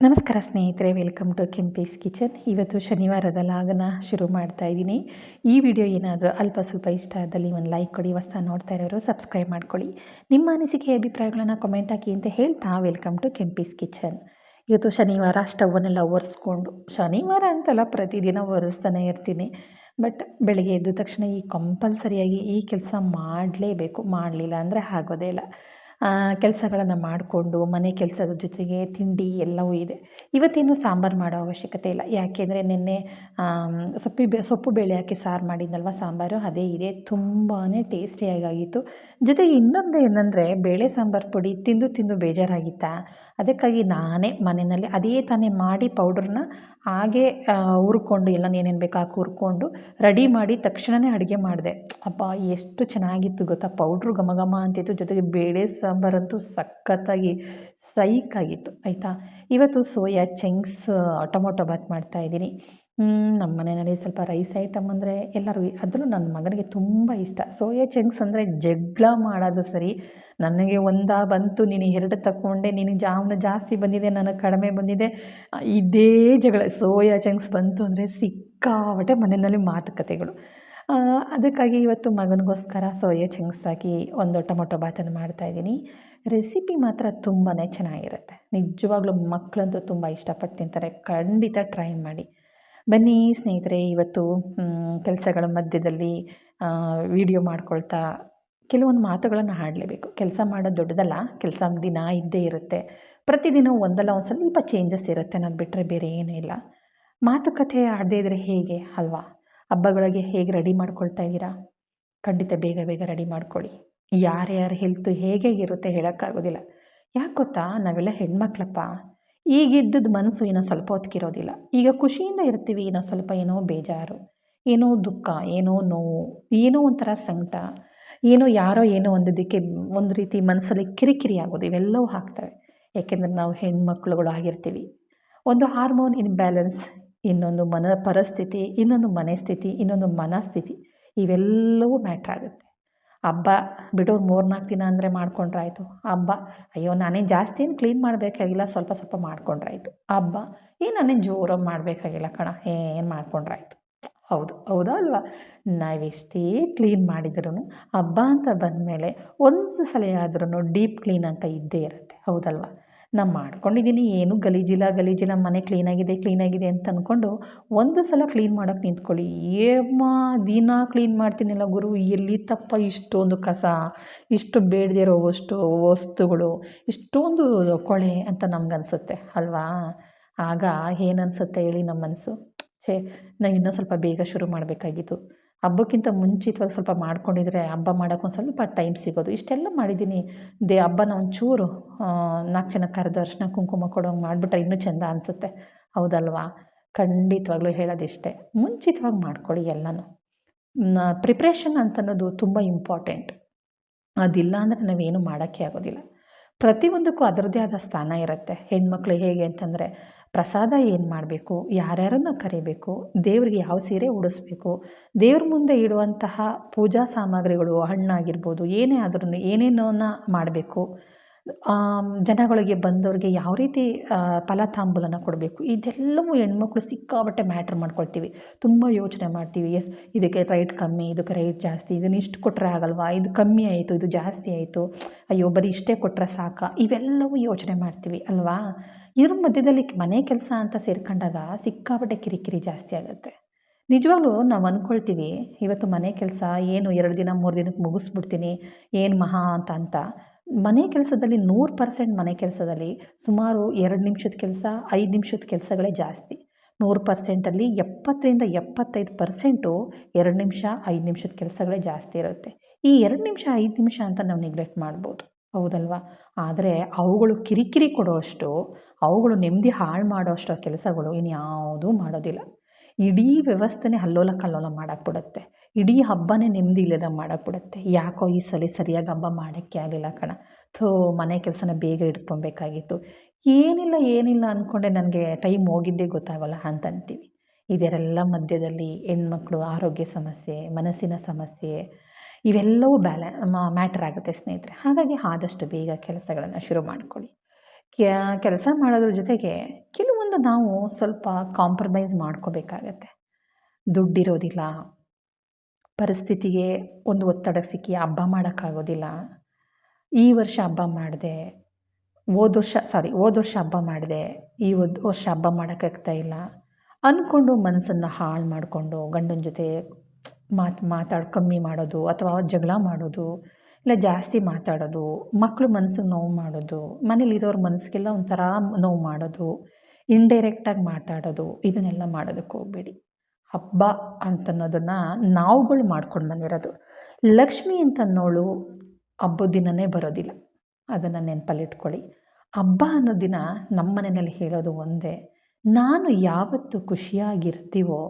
ನಮಸ್ಕಾರ ಸ್ನೇಹಿತರೆ, welcome to Kempee's kitchen. ಇವತ್ತು ಶನಿವಾರದ ಲಾಗನ ಶುರು ಮಾಡ್ತಾ ಇದ್ದೀನಿ. ಈ ವಿಡಿಯೋ ಏನಾದರೂ ಅಲ್ಪ ಸ್ವಲ್ಪ ಇಷ್ಟ ಆದಲ್ಲಿ ಒಂದು ಲೈಕ್ ಕೊಡಿ. ಹೊಸ ನೋಡ್ತಾ ಇರೋರು ಸಬ್ಸ್ಕ್ರೈಬ್ ಮಾಡ್ಕೊಳ್ಳಿ. ನಿಮ್ಮ ಅನಿಸಿಕೆ ಅಭಿಪ್ರಾಯಗಳನ್ನು ಕಮೆಂಟ್ ಹಾಕಿ ಅಂತ ಹೇಳ್ತಾ ವೆಲ್ಕಮ್ ಟು ಕೆಂಪೀಸ್ ಕಿಚನ್. ಇವತ್ತು ಶನಿವಾರ ಸ್ಟವ್ವನ್ನೆಲ್ಲ ಒರೆಸ್ಕೊಂಡು, ಶನಿವಾರ ಅಂತಲ್ಲ ಪ್ರತಿದಿನ ಒರೆಸ್ತಾನೆ ಇರ್ತೀನಿ. ಬಟ್ ಬೆಳಗ್ಗೆ ಎದ್ದ ತಕ್ಷಣ ಕಂಪಲ್ಸರಿಯಾಗಿ ಈ ಕೆಲಸ ಮಾಡಲೇಬೇಕು. ಮಾಡಲಿಲ್ಲ ಅಂದರೆ ಆಗೋದೇ ಇಲ್ಲ. ಕೆಲಸಗಳನ್ನು ಮಾಡಿಕೊಂಡು ಮನೆ ಕೆಲಸದ ಜೊತೆಗೆ ತಿಂಡಿ ಎಲ್ಲವೂ ಇದೆ. ಇವತ್ತೇನು ಸಾಂಬಾರು ಮಾಡೋ ಅವಶ್ಯಕತೆ ಇಲ್ಲ. ಯಾಕೆಂದರೆ ನಿನ್ನೆ ಸೊಪ್ಪು ಬೇಳೆ ಹಾಕಿ ಸಾರು ಮಾಡಿದ್ನಲ್ವ, ಸಾಂಬಾರು ಅದೇ ಇದೆ. ತುಂಬಾ ಟೇಸ್ಟಿಯಾಗಿತ್ತು. ಜೊತೆಗೆ ಇನ್ನೊಂದು ಏನಂದರೆ, ಬೇಳೆ ಸಾಂಬಾರು ಪುಡಿ ತಿಂದು ತಿಂದು ಬೇಜಾರಾಗಿತ್ತಾ, ಅದಕ್ಕಾಗಿ ನಾನೇ ಮನೆಯಲ್ಲಿ ಅದೇ ತಾನೇ ಮಾಡಿ ಪೌಡ್ರನ್ನ ಹಾಗೇ ಹುರ್ಕೊಂಡು ಎಲ್ಲನೂ ಏನೇನು ಬೇಕು ಹಾಕಿ ಹುರ್ಕೊಂಡು ರೆಡಿ ಮಾಡಿ ತಕ್ಷಣವೇ ಅಡುಗೆ ಮಾಡಿದೆ. ಅಬ್ಬಾ, ಎಷ್ಟು ಚೆನ್ನಾಗಿತ್ತು ಗೊತ್ತಾ! ಪೌಡ್ರು ಘಮ ಘಮ ಅಂತಿತ್ತು. ಜೊತೆಗೆ ಬೇಳೆ ಸಾಂಬಾರಂತೂ ಸಖತ್ತಾಗಿ ಸೈಕಾಗಿತ್ತು. ಆಯಿತಾ, ಇವತ್ತು ಸೋಯಾ ಚಂಕ್ಸ್ ಟೊಮೊಟೊ ಬಾತ್ ಮಾಡ್ತಾಯಿದ್ದೀನಿ. ನಮ್ಮ ಮನೆಯಲ್ಲಿ ಸ್ವಲ್ಪ ರೈಸ್ ಐಟಮ್ ಅಂದರೆ ಎಲ್ಲರೂ, ಅದರಲ್ಲೂ ನನ್ನ ಮಗನಿಗೆ ತುಂಬ ಇಷ್ಟ. ಸೋಯಾ ಚಂಕ್ಸ್ ಅಂದರೆ ಜಗಳ ಮಾಡೋದು ಸರಿ. ನನಗೆ ಒಂದಾ ಬಂತು, ನೀನು 2 ತಗೊಂಡೆ, ನಿನಗೆ ಅವನು ಜಾಸ್ತಿ ಬಂದಿದೆ, ನನಗೆ ಕಡಿಮೆ ಬಂದಿದೆ, ಇದೇ ಜಗಳ. ಸೋಯಾ ಚಂಕ್ಸ್ ಬಂತು ಅಂದರೆ ಸಿಕ್ಕಾಪಟ್ಟೆ ಮನೆಯಲ್ಲಿ ಮಾತುಕತೆಗಳು. ಅದಕ್ಕಾಗಿ ಇವತ್ತು ಮಗನಿಗೋಸ್ಕರ ಸೋಯಾ ಚಂಕ್ಸ್ ಹಾಕಿ ಒಂದು ಟೊಮೊಟೊ ಬಾತನ್ನು ಮಾಡ್ತಾಯಿದ್ದೀನಿ. ರೆಸಿಪಿ ಮಾತ್ರ ತುಂಬಾ ಚೆನ್ನಾಗಿರುತ್ತೆ. ನಿಜವಾಗ್ಲೂ ಮಕ್ಕಳಂತೂ ತುಂಬ ಇಷ್ಟಪಟ್ಟು ತಿಂತಾರೆ. ಖಂಡಿತ ಟ್ರೈ ಮಾಡಿ. ಬನ್ನಿ ಸ್ನೇಹಿತರೆ, ಇವತ್ತು ಕೆಲಸಗಳ ಮಧ್ಯದಲ್ಲಿ ವಿಡಿಯೋ ಮಾಡ್ಕೊಳ್ತಾ ಕೆಲವೊಂದು ಮಾತುಗಳನ್ನು ಆಡಲೇಬೇಕು. ಕೆಲಸ ಮಾಡೋದು ದೊಡ್ಡದಲ್ಲ, ಕೆಲಸ ದಿನ ಇದ್ದೇ ಇರುತ್ತೆ. ಪ್ರತಿದಿನ ಒಂದಲ್ಲ ಒಂದು ಸ್ವಲ್ಪ ಚೇಂಜಸ್ ಇರುತ್ತೆ, ನಾನು ಬಿಟ್ಟರೆ ಬೇರೆ ಏನೂ ಇಲ್ಲ. ಮಾತುಕತೆ ಆಡದೇ ಇದ್ದರೆ ಹೇಗೆ ಅಲ್ವಾ? ಹಬ್ಬಗಳಿಗೆ ಹೇಗೆ ರೆಡಿ ಮಾಡ್ಕೊಳ್ತಾ ಇದ್ದೀರಾ? ಖಂಡಿತ ಬೇಗ ಬೇಗ ರೆಡಿ ಮಾಡ್ಕೊಳ್ಳಿ. ಯಾರ್ಯಾರ ಹೆಲ್ತು ಹೇಗೆ ಇರುತ್ತೆ ಹೇಳೋಕ್ಕಾಗೋದಿಲ್ಲ. ಯಾಕೆ ಗೊತ್ತಾ, ನಾವೆಲ್ಲ ಹೆಣ್ಮಕ್ಳಪ್ಪ. ಈಗಿದ್ದದ್ದು ಮನಸ್ಸು ಏನೋ ಸ್ವಲ್ಪ ಹೊತ್ತಿಗಿರೋದಿಲ್ಲ. ಈಗ ಖುಷಿಯಿಂದ ಇರ್ತೀವಿ, ಏನೋ ಸ್ವಲ್ಪ ಏನೋ ಬೇಜಾರು, ಏನೋ ದುಃಖ, ಏನೋ ನೋವು, ಏನೋ ಒಂಥರ ಸಂಕಟ, ಯಾರೋ ಏನೋ ಒಂದಕ್ಕೆ ಒಂದು ರೀತಿ ಮನಸ್ಸಲ್ಲಿ ಕಿರಿಕಿರಿ ಆಗೋದು, ಇವೆಲ್ಲವೂ ಆಗ್ತವೆ. ಯಾಕೆಂದರೆ ನಾವು ಹೆಣ್ಮಕ್ಳುಗಳು ಆಗಿರ್ತೀವಿ. ಒಂದು ಹಾರ್ಮೋನ್ ಇನ್ಬ್ಯಾಲೆನ್ಸ್, ಇನ್ನೊಂದು ಪರಿಸ್ಥಿತಿ, ಇನ್ನೊಂದು ಮನೆ ಸ್ಥಿತಿ, ಇನ್ನೊಂದು ಮನಸ್ಥಿತಿ, ಇವೆಲ್ಲವೂ ಮ್ಯಾಟ್ರ್ ಆಗುತ್ತೆ. ಹಬ್ಬ ಬಿಡು, 3-4 ದಿನ ಅಂದರೆ ಮಾಡ್ಕೊಂಡ್ರಾಯ್ತು. ಹಬ್ಬ, ಅಯ್ಯೋ ನಾನೇನು ಜಾಸ್ತಿ ಏನು ಕ್ಲೀನ್ ಮಾಡಬೇಕಾಗಿಲ್ಲ, ಸ್ವಲ್ಪ ಸ್ವಲ್ಪ ಮಾಡ್ಕೊಂಡ್ರಾಯ್ತು. ಹಬ್ಬ, ನಾನೇನು ಜೋರಾಗಿ ಮಾಡಬೇಕಾಗಿಲ್ಲ ಕಣ, ಏನು ಮಾಡ್ಕೊಂಡ್ರಾಯ್ತು. ಹೌದಾ ಅಲ್ವಾ? ನಾವೆಷ್ಟೇ ಕ್ಲೀನ್ ಮಾಡಿದ್ರೂ ಹಬ್ಬ ಅಂತ ಬಂದಮೇಲೆ ಒಂದು ಸಲ ಆದ್ರೂ ಡೀಪ್ ಕ್ಲೀನ್ ಅಂತ ಇದ್ದೇ ಇರುತ್ತೆ. ಹೌದಲ್ವಾ? ನಾನು ಮಾಡ್ಕೊಂಡಿದ್ದೀನಿ, ಏನೂ ಗಲೀಜಿಲ್ಲ, ಮನೆ ಕ್ಲೀನಾಗಿದೆ ಅಂತ ಅಂದ್ಕೊಂಡು ಒಂದು ಸಲ ಕ್ಲೀನ್ ಮಾಡೋಕ್ಕೆ ನಿಂತ್ಕೊಳ್ಳಿ. ದಿನ ಕ್ಲೀನ್ ಮಾಡ್ತೀನಿಲ್ಲ ಗುರು, ಎಲ್ಲಿ ತಪ್ಪ ಇಷ್ಟೊಂದು ಕಸ, ಇಷ್ಟು ಬೇಡದೇ ಇರೋ ವಸ್ತುಗಳು, ಇಷ್ಟೊಂದು ಕೊಳೆ ಅಂತ ನಮಗನ್ಸುತ್ತೆ ಅಲ್ವಾ? ಆಗ ಏನನ್ಸುತ್ತೆ ಹೇಳಿ ನಮ್ಮ ಮನಸ್ಸು? ನಾವು ಇನ್ನೂ ಸ್ವಲ್ಪ ಬೇಗ ಶುರು ಮಾಡಬೇಕಾಗಿತ್ತು. ಹಬ್ಬಕ್ಕಿಂತ ಮುಂಚಿತವಾಗಿ ಸ್ವಲ್ಪ ಮಾಡ್ಕೊಂಡಿದ್ರೆ ಹಬ್ಬ ಮಾಡೋಕ್ಕೆ ಒಂದು ಸ್ವಲ್ಪ ಟೈಮ್ ಸಿಗೋದು. ಇಷ್ಟೆಲ್ಲ ಮಾಡಿದ್ದೀನಿ, ಹಬ್ಬನ ಒಂಚೂರು 4 ಜನಕ್ಕೆ ಕರೆದು ಅರಿಶಿನ ಕುಂಕುಮ ಕೊಡೋಂಗೆ ಮಾಡಿಬಿಟ್ರೆ ಇನ್ನೂ ಚೆಂದ ಅನಿಸುತ್ತೆ. ಹೌದಲ್ವಾ? ಖಂಡಿತವಾಗ್ಲೂ ಹೇಳೋದಿಷ್ಟೇ, ಮುಂಚಿತವಾಗಿ ಮಾಡ್ಕೊಳ್ಳಿ ಎಲ್ಲನೂ. ಪ್ರಿಪ್ರೇಷನ್ ಅಂತನ್ನೋದು ತುಂಬ ಇಂಪಾರ್ಟೆಂಟ್. ಅದಿಲ್ಲ ಅಂದರೆ ನಾವೇನು ಮಾಡೋಕ್ಕೆ ಆಗೋದಿಲ್ಲ. ಪ್ರತಿಯೊಂದಕ್ಕೂ ಅದರದ್ದೇ ಆದ ಸ್ಥಾನ ಇರುತ್ತೆ. ಹೆಣ್ಮಕ್ಳು ಹೇಗೆ ಅಂತಂದರೆ, ಪ್ರಸಾದ ಏನು ಮಾಡಬೇಕು, ಯಾರ್ಯಾರನ್ನು ಕರಿಬೇಕು, ದೇವರಿಗೆ ಯಾವ ಸೀರೆ ಉಡಿಸ್ಬೇಕು, ದೇವ್ರ ಮುಂದೆ ಇಡುವಂತಹ ಪೂಜಾ ಸಾಮಗ್ರಿಗಳು, ಹಣ್ಣಾಗಿರ್ಬೋದು, ಏನೇ ಆದ್ರೂ ಏನೇನೋನ ಮಾಡಬೇಕು, ಜನಗಳಿಗೆ ಬಂದವ್ರಿಗೆ ಯಾವ ರೀತಿ ಫಲತಾಂಬೂಲನ ಕೊಡಬೇಕು, ಇದೆಲ್ಲವೂ ಹೆಣ್ಮಕ್ಳು ಸಿಕ್ಕಾಪಟ್ಟೆ ಮ್ಯಾಟ್ರ್ ಮಾಡ್ಕೊಳ್ತೀವಿ. ತುಂಬ ಯೋಚನೆ ಮಾಡ್ತೀವಿ. ಇದಕ್ಕೆ ರೈಟ್ ಕಮ್ಮಿ, ಇದಕ್ಕೆ ರೈಟ್ ಜಾಸ್ತಿ, ಇದನ್ನು ಇಷ್ಟು ಕೊಟ್ಟರೆ ಆಗಲ್ವಾ, ಇದು ಕಮ್ಮಿ ಆಯಿತು, ಇದು ಜಾಸ್ತಿ ಆಯಿತು, ಅಯ್ಯೋ ಬರೀ ಇಷ್ಟೇ ಕೊಟ್ಟರೆ ಸಾಕಾ, ಇವೆಲ್ಲವೂ ಯೋಚನೆ ಮಾಡ್ತೀವಿ ಅಲ್ವಾ? ಇದ್ರ ಮಧ್ಯದಲ್ಲಿ ಮನೆ ಕೆಲಸ ಅಂತ ಸೇರ್ಕೊಂಡಾಗ ಸಿಕ್ಕಾಪಟ್ಟೆ ಕಿರಿಕಿರಿ ಜಾಸ್ತಿ ಆಗುತ್ತೆ. ನಿಜವಾಗ್ಲೂ ನಾವು ಅಂದ್ಕೊಳ್ತೀವಿ, ಇವತ್ತು ಮನೆ ಕೆಲಸ 2 ದಿನ 3 ದಿನಕ್ಕೆ ಮುಗಿಸ್ಬಿಡ್ತೀನಿ, ಏನು ಮಹಾ ಅಂತ. ಮನೆ ಕೆಲಸದಲ್ಲಿ 100% ಮನೆ ಕೆಲಸದಲ್ಲಿ ಸುಮಾರು 2 ನಿಮಿಷದ ಕೆಲಸ, 5 ನಿಮಿಷದ ಕೆಲಸಗಳೇ ಜಾಸ್ತಿ. 100%ಅಲ್ಲಿ 70-75% 2 ನಿಮಿಷ 5 ನಿಮಿಷದ ಕೆಲಸಗಳೇ ಜಾಸ್ತಿ ಇರುತ್ತೆ. ಈ 2 ನಿಮಿಷ 5 ನಿಮಿಷ ಅಂತ ನಾವು ನೆಗ್ಲೆಕ್ಟ್ ಮಾಡ್ಬೋದು. ಹೌದಲ್ವಾ? ಆದರೆ ಅವುಗಳು ಕಿರಿಕಿರಿ ಕೊಡುವಷ್ಟು, ಅವುಗಳು ನೆಮ್ಮದಿ ಹಾಳು ಮಾಡೋಷ್ಟು ಕೆಲಸಗಳು ಇನ್ಯಾವುದೂ ಮಾಡೋದಿಲ್ಲ. ಇಡೀ ವ್ಯವಸ್ಥೆನೇ ಅಲ್ಲೋಲ ಕಲ್ಲೋಲ ಮಾಡಾಕ್ಬಿಡುತ್ತೆ. ಇಡೀ ಹಬ್ಬನೇ ನೆಮ್ಮದಿ ಇಲ್ಲದಂಗೆ ಮಾಡಾಕ್ಬಿಡುತ್ತೆ. ಯಾಕೋ ಈ ಸಲ ಸರಿಯಾಗಿ ಹಬ್ಬ ಮಾಡೋಕ್ಕೆ ಆಗಲಿಲ್ಲ ಕಣ, ಮನೆ ಕೆಲಸನ ಬೇಗ ಇಟ್ಕೊಬೇಕಾಗಿತ್ತು, ಏನಿಲ್ಲ ಅಂದ್ಕೊಂಡೆ, ನನಗೆ ಟೈಮ್ ಹೋಗಿದ್ದೇ ಗೊತ್ತಾಗೋಲ್ಲ ಅಂತ ಅಂತೀವಿ. ಇದರೆಲ್ಲ ಮಧ್ಯದಲ್ಲಿ ಹೆಣ್ಮಕ್ಳು ಆರೋಗ್ಯ ಸಮಸ್ಯೆ, ಮನಸ್ಸಿನ ಸಮಸ್ಯೆ, ಇವೆಲ್ಲವೂ ಮ್ಯಾಟ್ರ್ ಆಗುತ್ತೆ ಸ್ನೇಹಿತರೆ. ಹಾಗಾಗಿ ಆದಷ್ಟು ಬೇಗ ಕೆಲಸಗಳನ್ನು ಶುರು ಮಾಡ್ಕೊಳ್ಳಿ. ಕೆಲಸ ಮಾಡೋದ್ರ ಜೊತೆಗೆ ಕೆಲವೊಂದು ನಾವು ಸ್ವಲ್ಪ ಕಾಂಪ್ರಮೈಸ್ ಮಾಡ್ಕೋಬೇಕಾಗತ್ತೆ. ದುಡ್ಡಿರೋದಿಲ್ಲ, ಪರಿಸ್ಥಿತಿಗೆ ಒಂದು ಒತ್ತಡಕ್ಕೆ ಸಿಕ್ಕಿ ಹಬ್ಬ ಮಾಡೋಕ್ಕಾಗೋದಿಲ್ಲ. ಈ ವರ್ಷ ಹಬ್ಬ ಮಾಡಿದೆ, ಹೋದ ವರ್ಷ ಹಬ್ಬ ಮಾಡಿದೆ, ಈ ವರ್ಷ ಹಬ್ಬ ಮಾಡೋಕ್ಕಾಗ್ತಾ ಇಲ್ಲ ಅಂದ್ಕೊಂಡು ಮನಸ್ಸನ್ನು ಹಾಳು ಮಾಡಿಕೊಂಡು ಗಂಡನ ಜೊತೆ ಕಮ್ಮಿ ಮಾಡೋದು ಅಥವಾ ಜಗಳ ಮಾಡೋದು, ಇಲ್ಲ ಜಾಸ್ತಿ ಮಾತಾಡೋದು, ಮಕ್ಕಳು ಮನ್ಸಿಗೆ ನೋವು ಮಾಡೋದು, ಮನೇಲಿರೋರ ಮನಸ್ಸಿಗೆಲ್ಲ ಒಂಥರ ನೋವು ಮಾಡೋದು, ಇಂಡೈರೆಕ್ಟಾಗಿ ಮಾತಾಡೋದು, ಇದನ್ನೆಲ್ಲ ಮಾಡೋದಕ್ಕೆ ಹೋಗಬೇಡಿ. ಹಬ್ಬ ಅಂತನ್ನೋದನ್ನು ನಾವುಗಳು ಮಾಡ್ಕೊಂಡು ಬಂದಿರೋದು. ಲಕ್ಷ್ಮಿ ಅಂತನ್ನೋಳು ಹಬ್ಬದ ದಿನವೇ ಬರೋದಿಲ್ಲ, ಅದನ್ನು ನೆನಪಲ್ಲಿಟ್ಕೊಳ್ಳಿ. ಹಬ್ಬ ಅನ್ನೋ ದಿನ ನಮ್ಮ ಮನೆಯಲ್ಲಿ ಹೇಳೋದು ಒಂದೇ, ನಾನು ಯಾವತ್ತು ಖುಷಿಯಾಗಿರ್ತೀವೋ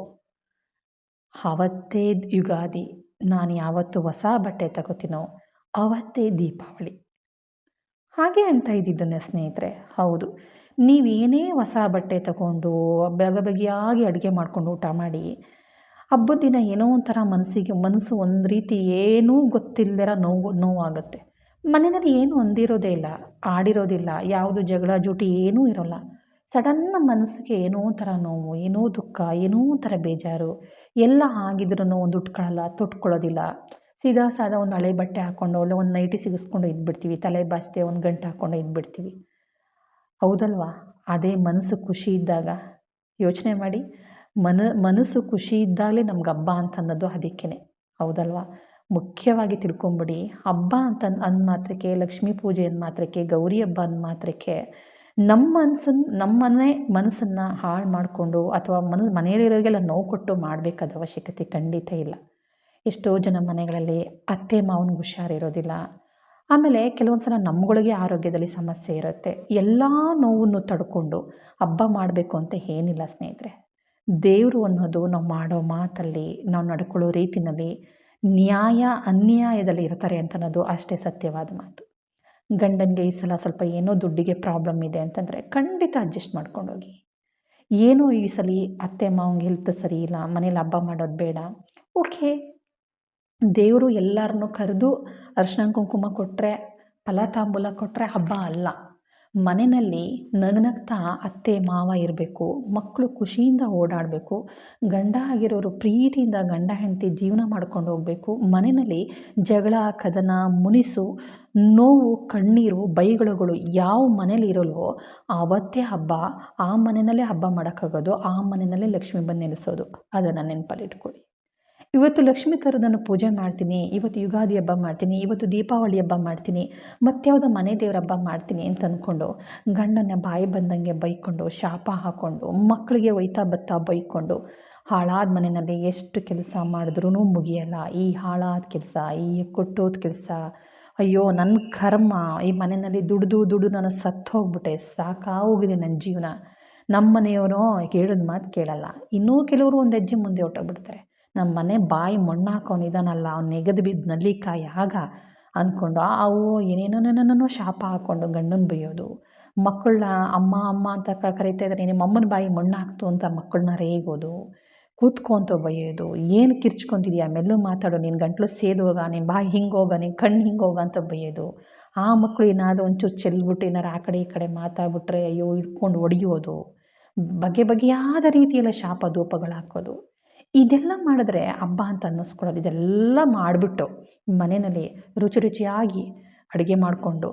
ಆವತ್ತೇ ಯುಗಾದಿ, ನಾನು ಯಾವತ್ತು ಹೊಸ ಬಟ್ಟೆ ತಗೋತೀನೋ ಆವತ್ತೇ ದೀಪಾವಳಿ. ಹಾಗೆ ಅಂತ ಇದ್ದಿದ್ದನ್ನು ಸ್ನೇಹಿತರೆ, ಹೌದು, ನೀವೇನೇ ಹೊಸ ಬಟ್ಟೆ ತಗೊಂಡು ಬಗೆಯಾಗಿ ಅಡುಗೆ ಮಾಡ್ಕೊಂಡು ಊಟ ಮಾಡಿ ಹಬ್ಬದ ದಿನ ಏನೋ ಒಂಥರ ಮನಸ್ಸು ಒಂದು ರೀತಿ ಏನೂ ಗೊತ್ತಿಲ್ಲದಿರ ನೋವಾಗುತ್ತೆ. ಮನೆಯಲ್ಲಿ ಏನು ಹೊಂದಿರೋದೇ ಇಲ್ಲ, ಆಡಿರೋದಿಲ್ಲ, ಯಾವುದು ಜಗಳ ಜೂಟಿ ಏನೂ ಇರೋಲ್ಲ. ಸಡನ್ನ ಮನಸ್ಸಿಗೆ ಏನೋ ಒಂಥರ ನೋವು, ಏನೋ ದುಃಖ, ಏನೋ ಒಂಥರ ಬೇಜಾರು. ಎಲ್ಲ ಆಗಿದ್ರೂ ಒಂದು ಉಟ್ಕೊಳ್ಳಲ್ಲ, ತೊಟ್ಕೊಳ್ಳೋದಿಲ್ಲ. ಸೀದಾ ಸಾದಾ ಒಂದು ಹಳೆ ಬಟ್ಟೆ ಹಾಕ್ಕೊಂಡು ಇಲ್ಲ ಒಂದು ನೈಟಿ ಸಿಗಿಸ್ಕೊಂಡು ಇದ್ಬಿಡ್ತೀವಿ, ತಲೆ ಬಾಚದೆ ಒಂದು ಗಂಟು ಹಾಕ್ಕೊಂಡು ಇದ್ಬಿಡ್ತೀವಿ. ಹೌದಲ್ವಾ? ಅದೇ ಮನಸ್ಸು ಖುಷಿ ಇದ್ದಾಗ ಯೋಚನೆ ಮಾಡಿ, ಮನಸ್ಸು ಖುಷಿ ಇದ್ದಾಗಲೇ ನಮ್ಗೆ ಹಬ್ಬ ಅಂತ ಅನ್ನೋದು ಅದಕ್ಕೇ, ಹೌದಲ್ವಾ? ಮುಖ್ಯವಾಗಿ ತಿಳ್ಕೊಂಬಿಡಿ, ಹಬ್ಬ ಅಂತ ಅಂದ ಮಾತ್ರಕ್ಕೆ, ಲಕ್ಷ್ಮೀ ಪೂಜೆ ಅಂದ ಮಾತ್ರಕ್ಕೆ, ಗೌರಿ ಹಬ್ಬ ಅಂದ ಮಾತ್ರಕ್ಕೆ ನಮ್ಮ ಮನಸ್ಸನ್ನು ಹಾಳು ಮಾಡಿಕೊಂಡು ಅಥವಾ ಮನೆಯಲ್ಲಿರೋರಿಗೆಲ್ಲ ನೋವು ಕೊಟ್ಟು ಮಾಡಬೇಕಾದ ಅವಶ್ಯಕತೆ ಖಂಡಿತ ಇಲ್ಲ. ಎಷ್ಟೋ ಜನ ಮನೆಗಳಲ್ಲಿ ಅತ್ತೆ ಮಾವನಿಗೆ ಹುಷಾರಿರೋದಿಲ್ಲ, ಆಮೇಲೆ ಕೆಲವೊಂದು ಸಲ ನಮ್ಮಗಳಿಗೆ ಆರೋಗ್ಯದಲ್ಲಿ ಸಮಸ್ಯೆ ಇರುತ್ತೆ. ಎಲ್ಲ ನೋವನ್ನು ತಡ್ಕೊಂಡು ಹಬ್ಬ ಮಾಡಬೇಕು ಅಂತ ಏನಿಲ್ಲ ಸ್ನೇಹಿತರೆ. ದೇವರು ಅನ್ನೋದು ನಾವು ಮಾಡೋ ಮಾತಲ್ಲಿ, ನಾವು ನಡ್ಕೊಳ್ಳೋ ರೀತಿಯಲ್ಲಿ ನ್ಯಾಯ ಅನ್ಯಾಯದಲ್ಲಿ ಇರ್ತಾರೆ ಅಂತ ಅನ್ನೋದು ಅಷ್ಟೇ ಸತ್ಯವಾದ ಮಾತು. ಗಂಡನಿಗೆ ಈ ಸಲ ಸ್ವಲ್ಪ ಏನೋ ದುಡ್ಡಿಗೆ ಪ್ರಾಬ್ಲಮ್ ಇದೆ ಅಂತಂದರೆ ಖಂಡಿತ ಅಡ್ಜಸ್ಟ್ ಮಾಡ್ಕೊಂಡೋಗಿ. ಏನೋ ಈ ಸಲ ಅತ್ತೆ ಮಾವಂಗೆ ಹೆಲ್ತ್ ಸರಿ ಇಲ್ಲ, ಮನೇಲಿ ಹಬ್ಬ ಮಾಡೋದು ಬೇಡ, ಓಕೆ. ದೇವರು ಎಲ್ಲರನ್ನೂ ಕರೆದು ಅರಿಶಿನ ಕುಂಕುಮ ಕೊಟ್ಟರೆ, ಫಲ ತಾಂಬೂಲ ಕೊಟ್ಟರೆ ಹಬ್ಬ ಅಲ್ಲ. ಮನೆಯಲ್ಲಿ ನಗ್ನಗ್ತಾ ಅತ್ತೆ ಮಾವ ಇರಬೇಕು, ಮಕ್ಕಳು ಖುಷಿಯಿಂದ ಓಡಾಡಬೇಕು, ಗಂಡ ಆಗಿರೋರು ಪ್ರೀತಿಯಿಂದ ಗಂಡ ಹೆಂಡತಿ ಜೀವನ ಮಾಡ್ಕೊಂಡು ಹೋಗಬೇಕು. ಮನೆಯಲ್ಲಿ ಜಗಳ, ಕದನ, ಮುನಿಸು, ನೋವು, ಕಣ್ಣೀರು, ಬೈಗಳುಗಳು ಯಾವ ಮನೇಲಿ ಇರೋಲ್ವೋ ಆವತ್ತೇ ಹಬ್ಬ. ಆ ಮನೆಯಲ್ಲೇ ಹಬ್ಬ ಮಾಡೋಕ್ಕಾಗೋದು, ಆ ಮನೆಯಲ್ಲೇ ಲಕ್ಷ್ಮಿ ಬಂದು ನೆಲೆಸೋದು. ಅದನ್ನು ನೆನಪಲ್ಲಿಟ್ಕೊಳ್ಳಿ. ಇವತ್ತು ಲಕ್ಷ್ಮೀ ಕರೆದನ್ನು ಪೂಜೆ ಮಾಡ್ತೀನಿ, ಇವತ್ತು ಯುಗಾದಿ ಹಬ್ಬ ಮಾಡ್ತೀನಿ, ಇವತ್ತು ದೀಪಾವಳಿ ಹಬ್ಬ ಮಾಡ್ತೀನಿ, ಮತ್ಯಾವುದೋ ಮನೆ ದೇವ್ರ ಹಬ್ಬ ಮಾಡ್ತೀನಿ ಅಂತ ಅಂದ್ಕೊಂಡು ಗಂಡನ ಬಾಯಿ ಬಂದಂಗೆ ಬೈಕೊಂಡು, ಶಾಪ ಹಾಕ್ಕೊಂಡು, ಮಕ್ಕಳಿಗೆ ಒಯ್ತಾ ಬತ್ತಾ ಬೈಕೊಂಡು, ಹಾಳಾದ ಮನೆಯಲ್ಲಿ ಎಷ್ಟು ಕೆಲಸ ಮಾಡಿದ್ರೂ ಮುಗಿಯಲ್ಲ. ಈ ಹಾಳಾದ ಕೆಲಸ, ಈ ಕೊಟ್ಟೋದ ಕೆಲಸ, ಅಯ್ಯೋ ನನ್ನ ಕರ್ಮ, ಈ ಮನೆಯಲ್ಲಿ ದುಡ್ದು ನಾನು ಸತ್ತು ಹೋಗ್ಬಿಟ್ಟೆ, ಸಾಕಾಗೋಗಿದೆ ನನ್ನ ಜೀವನ. ನಮ್ಮ ಮನೆಯವನು ಹೇಳಿದ ಮಾತು ಕೇಳಲ್ಲ. ಇನ್ನೂ ಕೆಲವರು ಒಂದು ಹೆಜ್ಜೆ ಮುಂದೆ ಹೊಟ್ಟೋಗ್ಬಿಡ್ತಾರೆ. ನಮ್ಮ ಮನೆ ಬಾಯಿ ಮಣ್ಣು ಹಾಕೋನಿದ್ದಾನಲ್ಲ, ಅವ್ನು ನೆಗೆದು ಬಿದ್ದು ನಲ್ಲಿಕಾಯಿ ಆಗ ಅಂದ್ಕೊಂಡು ಅವು ಏನೇನೋ ಶಾಪ ಹಾಕ್ಕೊಂಡು ಗಂಡನ ಬೈಯೋದು, ಮಕ್ಕಳನ್ನ ಅಮ್ಮ ಅಮ್ಮ ಅಂತ ಕರೀತಾ ಇದ್ದಾರೆ, ನಿಮ್ಮ ಅಮ್ಮನ ಬಾಯಿ ಮಣ್ಣು ಹಾಕ್ತು ಅಂತ ಮಕ್ಕಳನ್ನ ರೇಗೋದು, ಕೂತ್ಕೊಂತ ಬೈಯೋದು, ಏನು ಕಿರ್ಚ್ಕೊತಿದ್ಯಾ ಮೆಲ್ಲು ಮಾತಾಡೋ, ನಿನ್ನ ಗಂಟ್ಲು ಸೇದೋಗ, ನಿನ್ನ ಬಾಯಿ ಹಿಂಗೋಗ, ನಿನ್ನ ಕಣ್ಣು ಹಿಂಗೋಗ ಅಂತ ಬೈಯೋದು. ಆ ಮಕ್ಕಳು ಏನಾದರೂ ಒಂಚೂರು ಚೆಲ್ಬಿಟ್ಟು ಏನಾರು ಆ ಕಡೆ ಈ ಕಡೆ ಮಾತಾಡ್ಬಿಟ್ರೆ ಅಯ್ಯೋ ಹಿಡ್ಕೊಂಡು ಹೊಡೆಯೋದು, ಬಗೆಯಾದ ರೀತಿಯೆಲ್ಲ ಶಾಪ ಧೂಪಗಳು ಹಾಕೋದು. ಇದೆಲ್ಲ ಮಾಡಿದ್ರೆ ಹಬ್ಬ ಅಂತ ಅನ್ನಿಸ್ಕೊಳ್ಳೋದು. ಇದೆಲ್ಲ ಮಾಡಿಬಿಟ್ಟು ಮನೆಯಲ್ಲಿ ರುಚಿಯಾಗಿ ಅಡುಗೆ ಮಾಡಿಕೊಂಡು,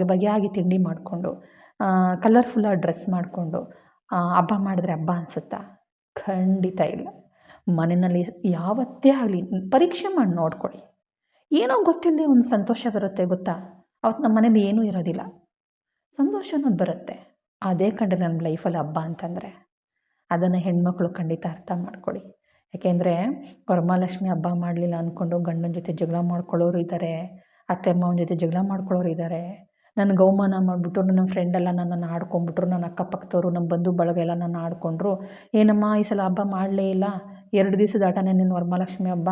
ಬಗೆಯಾಗಿ ತಿಂಡಿ ಮಾಡಿಕೊಂಡು, ಕಲರ್ಫುಲ್ಲಾಗಿ ಡ್ರೆಸ್ ಮಾಡಿಕೊಂಡು ಹಬ್ಬ ಮಾಡಿದ್ರೆ ಹಬ್ಬ ಅನಿಸುತ್ತಾ? ಖಂಡಿತ ಇಲ್ಲ. ಮನೆಯಲ್ಲಿ ಯಾವತ್ತೇ ಆಗಲಿ ಪರೀಕ್ಷೆ ಮಾಡಿ ನೋಡ್ಕೊಳ್ಳಿ. ಏನೋ ಗೊತ್ತಿಲ್ಲದೆ ಒಂದು ಸಂತೋಷ ಬರುತ್ತೆ ಗೊತ್ತಾ? ಅವತ್ತು ನಮ್ಮ ಮನೇಲಿ ಏನೂ ಇರೋದಿಲ್ಲ, ಸಂತೋಷ ಅನ್ನೋದು ಬರುತ್ತೆ. ಅದೇ ಕಂಡ್ರೆ ನನ್ನ ಲೈಫಲ್ಲಿ ಹಬ್ಬ ಅಂತಂದರೆ ಅದನ್ನು ಹೆಣ್ಮಕ್ಳು ಖಂಡಿತ ಅರ್ಥ ಮಾಡ್ಕೊಳ್ಳಿ. ಯಾಕೆಂದರೆ ವರಮಹಾಲಕ್ಷ್ಮಿ ಹಬ್ಬ ಮಾಡಲಿಲ್ಲ ಅಂದ್ಕೊಂಡು ಗಂಡನ ಜೊತೆ ಜಗಳ ಮಾಡ್ಕೊಳ್ಳೋರು ಇದ್ದಾರೆ, ಅತ್ತೆ ಮಾವನ ಜೊತೆ ಜಗಳ ಮಾಡ್ಕೊಳ್ಳೋರು ಇದ್ದಾರೆ. ನನಗೆ ಅವಮಾನ ಮಾಡಿಬಿಟ್ಟು ನನ್ನ ಫ್ರೆಂಡೆಲ್ಲ ನನ್ನನ್ನು ಆಡ್ಕೊಂಡ್ಬಿಟ್ರು, ನನ್ನ ಅಕ್ಕಪಕ್ಕದವರು, ನಮ್ಮ ಬಂಧು ಬಳಗ ಎಲ್ಲ ನನ್ನ ಆಡ್ಕೊಂಡ್ರು. ಏನಮ್ಮ ಈ ಸಲ ಹಬ್ಬ ಮಾಡಲೇ ಇಲ್ಲ, 2 ದಿವಸದ ಆಟನೇ ನಿನ್ನ ವರಮಹಾಲಕ್ಷ್ಮಿ ಹಬ್ಬ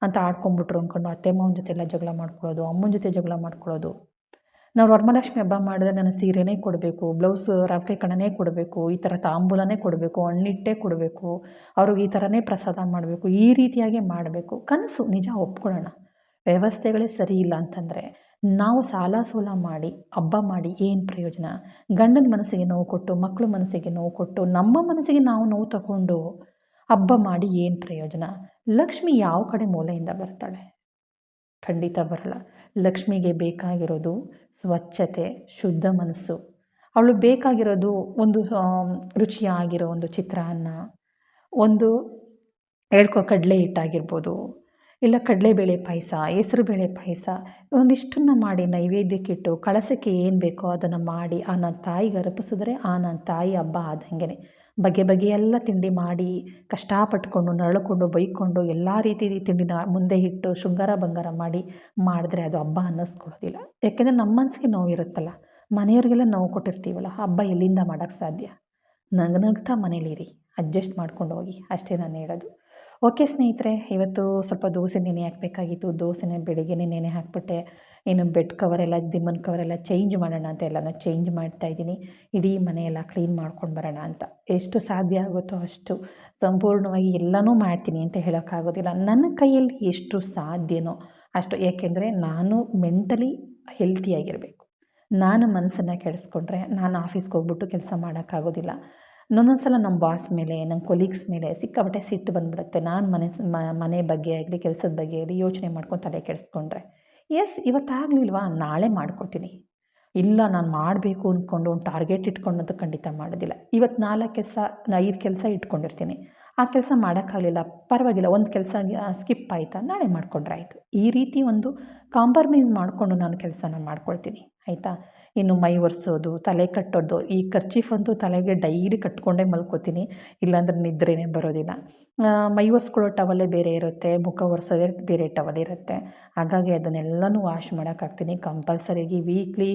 ಅಂತ ಆಡ್ಕೊಂಡ್ಬಿಟ್ರು ಅಂದ್ಕೊಂಡು ಅತ್ತೆ ಮಾವನ ಜೊತೆ ಎಲ್ಲ ಜಗಳ ಮಾಡ್ಕೊಳ್ಳೋದು, ಅಮ್ಮನ ಜೊತೆ ಜಗಳ ಮಾಡ್ಕೊಳ್ಳೋದು. ನಾವು ವರಮಹಾಲಕ್ಷ್ಮಿ ಹಬ್ಬ ಮಾಡಿದ್ರೆ ನನ್ನ ಸೀರೆನೇ ಕೊಡಬೇಕು, ಬ್ಲೌಸ್ ರವಿಕೆ ಕಣನೇ ಕೊಡಬೇಕು, ಈ ಥರ ತಾಂಬೂಲನೇ ಕೊಡಬೇಕು, ಹಣ್ಣಿಟ್ಟೇ ಕೊಡಬೇಕು, ಅವ್ರಿಗೆ ಈ ಥರನೇ ಪ್ರಸಾದ ಮಾಡಬೇಕು, ಈ ರೀತಿಯಾಗಿ ಮಾಡಬೇಕು. ಕನಸು ನಿಜ ಒಪ್ಕೊಳ್ಳೋಣ. ವ್ಯವಸ್ಥೆಗಳೇ ಸರಿ ಇಲ್ಲ ಅಂತಂದರೆ ನಾವು ಸಾಲ ಸೋಲ ಮಾಡಿ ಹಬ್ಬ ಮಾಡಿ ಏನು ಪ್ರಯೋಜನ? ಗಂಡನ ಮನಸ್ಸಿಗೆ ನೋವು ಕೊಟ್ಟು, ಮಕ್ಕಳ ಮನಸ್ಸಿಗೆ ನೋವು ಕೊಟ್ಟು, ನಮ್ಮ ಮನಸ್ಸಿಗೆ ನಾವು ನೋವು ತಗೊಂಡು ಹಬ್ಬ ಮಾಡಿ ಏನು ಪ್ರಯೋಜನ? ಲಕ್ಷ್ಮಿ ಯಾವ ಕಡೆ ಮೂಲೆಯಿಂದ ಬರ್ತಾಳೆ? ಖಂಡಿತ ಬರಲ್ಲ. ಲಕ್ಷ್ಮಿಗೆ ಬೇಕಾಗಿರೋದು ಸ್ವಚ್ಛತೆ, ಶುದ್ಧ ಮನಸ್ಸು. ಅವಳು ಬೇಕಾಗಿರೋದು ಒಂದು ರುಚಿಯಾಗಿರೋ ಒಂದು ಚಿತ್ರಾನ್ನ, ಒಂದು ಕಡಲೆ ಹಿಟ್ಟಾಗಿರ್ಬೋದು, ಇಲ್ಲ ಕಡಲೆಬೇಳೆ ಪಾಯಸ, ಹೆಸರುಬೇಳೆ ಪಾಯಸ, ಒಂದಿಷ್ಟನ್ನು ಮಾಡಿ ನೈವೇದ್ಯಕ್ಕಿಟ್ಟು ಕಳಸಕ್ಕೆ ಏನು ಬೇಕೋ ಅದನ್ನು ಮಾಡಿ ಆ ನನ್ನ ತಾಯಿಗೆ ಅರ್ಪಿಸಿದ್ರೆ ಆ ನನ್ನ ತಾಯಿ ಹಬ್ಬ ಆದಂಗೆ. ಬಗೆ ಬಗೆಯೆಲ್ಲ ತಿಂಡಿ ಮಾಡಿ ಕಷ್ಟಪಟ್ಕೊಂಡು ನರಳ್ಕೊಂಡು ಬೈಕೊಂಡು ಎಲ್ಲ ರೀತಿ ತಿಂಡಿನ ಮುಂದೆ ಇಟ್ಟು ಶೃಂಗಾರ ಬಂಗಾರ ಮಾಡಿದ್ರೆ ಅದು ಹಬ್ಬ ಅನ್ನಿಸ್ಕೊಳ್ಳೋದಿಲ್ಲ. ಯಾಕೆಂದರೆ ನಮ್ಮ ಮನಸ್ಸಿಗೆ ನೋವಿರುತ್ತಲ್ಲ, ಮನೆಯವ್ರಿಗೆಲ್ಲ ನೋವು ಕೊಟ್ಟಿರ್ತೀವಲ್ಲ, ಹಬ್ಬ ಎಲ್ಲಿಂದ ಮಾಡೋಕ್ಕೆ ಸಾಧ್ಯ? ನಗ್ನಗ್ತಾ ಮನೇಲಿರಿ, ಅಡ್ಜಸ್ಟ್ ಮಾಡ್ಕೊಂಡು ಹೋಗಿ, ಅಷ್ಟೇ ನಾನು ಹೇಳೋದು. ಓಕೆ ಸ್ನೇಹಿತರೆ, ಇವತ್ತು ಸ್ವಲ್ಪ ದೋಸೆ ನೆನೆ ಹಾಕಬೇಕಾಗಿತ್ತು. ದೋಸೆನ ಬೆಳಿಗ್ಗೆನೇ ನೆನೆ ಹಾಕಿಬಿಟ್ಟೆ. ಇನ್ನು ಬೆಡ್ ಕವರೆಲ್ಲ, ದಿಮ್ಮನ ಕವರೆಲ್ಲ ಚೇಂಜ್ ಮಾಡೋಣ ಅಂತ ಎಲ್ಲನೂ ಚೇಂಜ್ ಮಾಡ್ತಾಯಿದ್ದೀನಿ. ಇಡೀ ಮನೆಯೆಲ್ಲ ಕ್ಲೀನ್ ಮಾಡ್ಕೊಂಡು ಬರೋಣ ಅಂತ. ಎಷ್ಟು ಸಾಧ್ಯ ಆಗುತ್ತೋ ಅಷ್ಟು ಸಂಪೂರ್ಣವಾಗಿ ಎಲ್ಲನೂ ಮಾಡ್ತೀನಿ ಅಂತ ಹೇಳೋಕ್ಕಾಗೋದಿಲ್ಲ. ನನ್ನ ಕೈಯಲ್ಲಿ ಎಷ್ಟು ಸಾಧ್ಯನೋ ಅಷ್ಟು. ಏಕೆಂದರೆ ನಾನು ಮೆಂಟಲಿ ಹೆಲ್ತಿಯಾಗಿರಬೇಕು. ನಾನು ಮನಸ್ಸನ್ನು ಕೆಡಿಸ್ಕೊಂಡ್ರೆ ನಾನು ಆಫೀಸ್ಗೆ ಹೋಗ್ಬಿಟ್ಟು ಕೆಲಸ ಮಾಡೋಕ್ಕಾಗೋದಿಲ್ಲ. ಒಂದೊಂದು ಸಲ ನಮ್ಮ ಬಾಸ್ ಮೇಲೆ, ನಮ್ಮ ಕೊಲೀಗ್ಸ್ ಮೇಲೆ ಸಿಕ್ಕಾಪಟ್ಟೆ ಸಿಟ್ಟು ಬಂದುಬಿಡುತ್ತೆ. ನಾನು ಮನೆ ಬಗ್ಗೆ ಆಗಲಿ, ಕೆಲಸದ ಬಗ್ಗೆ ಆಗಲಿ ಯೋಚನೆ ಮಾಡ್ಕೊಂಡು ತಲೆ ಕೆಡಿಸ್ಕೊಂಡ್ರೆ. ಇವತ್ತಾಗಲಿಲ್ವಾ, ನಾಳೆ ಮಾಡ್ಕೊಳ್ತೀನಿ. ಇಲ್ಲ, ನಾನು ಮಾಡಬೇಕು ಅಂದ್ಕೊಂಡು ಒಂದು ಟಾರ್ಗೆಟ್ ಇಟ್ಕೊಂಡಂತೂ ಖಂಡಿತ ಮಾಡೋದಿಲ್ಲ. ಇವತ್ತು 4 ಕೆಲಸ, 5 ಕೆಲಸ ಇಟ್ಕೊಂಡಿರ್ತೀನಿ. ಆ ಕೆಲಸ ಮಾಡೋಕ್ಕಾಗಲಿಲ್ಲ, ಪರವಾಗಿಲ್ಲ, ಒಂದು ಕೆಲಸ ಸ್ಕಿಪ್ ಆಯಿತಾ, ನಾಳೆ ಮಾಡಿಕೊಂಡ್ರೆ ಆಯಿತು. ಈ ರೀತಿ ಒಂದು ಕಾಂಪ್ರಮೈಸ್ ಮಾಡಿಕೊಂಡು ನಾನು ಕೆಲಸನ ಮಾಡ್ಕೊಳ್ತೀನಿ, ಆಯಿತಾ. ಇನ್ನು ಮೈ ಒರೆಸೋದು, ತಲೆ ಕಟ್ಟೋದು, ಈ ಕರ್ಚೀಫ್ ಅಂತೂ ತಲೆಗೆ ಡೈಲಿ ಕಟ್ಕೊಂಡೇ ಮಲ್ಕೋತೀನಿ, ಇಲ್ಲಾಂದ್ರೆ ನಿದ್ರೆನೇ ಬರೋದಿಲ್ಲ. ಮೈ ಒರೆಸ್ಕೊಳ್ಳೋ ಟವಲ್ಲೇ ಬೇರೆ ಇರುತ್ತೆ, ಮುಖ ಒರೆಸೋದೇ ಬೇರೆ ಟವಲ್ ಇರುತ್ತೆ. ಹಾಗಾಗಿ ಅದನ್ನೆಲ್ಲನೂ ವಾಶ್ ಮಾಡೋಕ್ಕಾಗ್ತೀನಿ. ಕಂಪಲ್ಸರಿಯಾಗಿ ವೀಕ್ಲಿ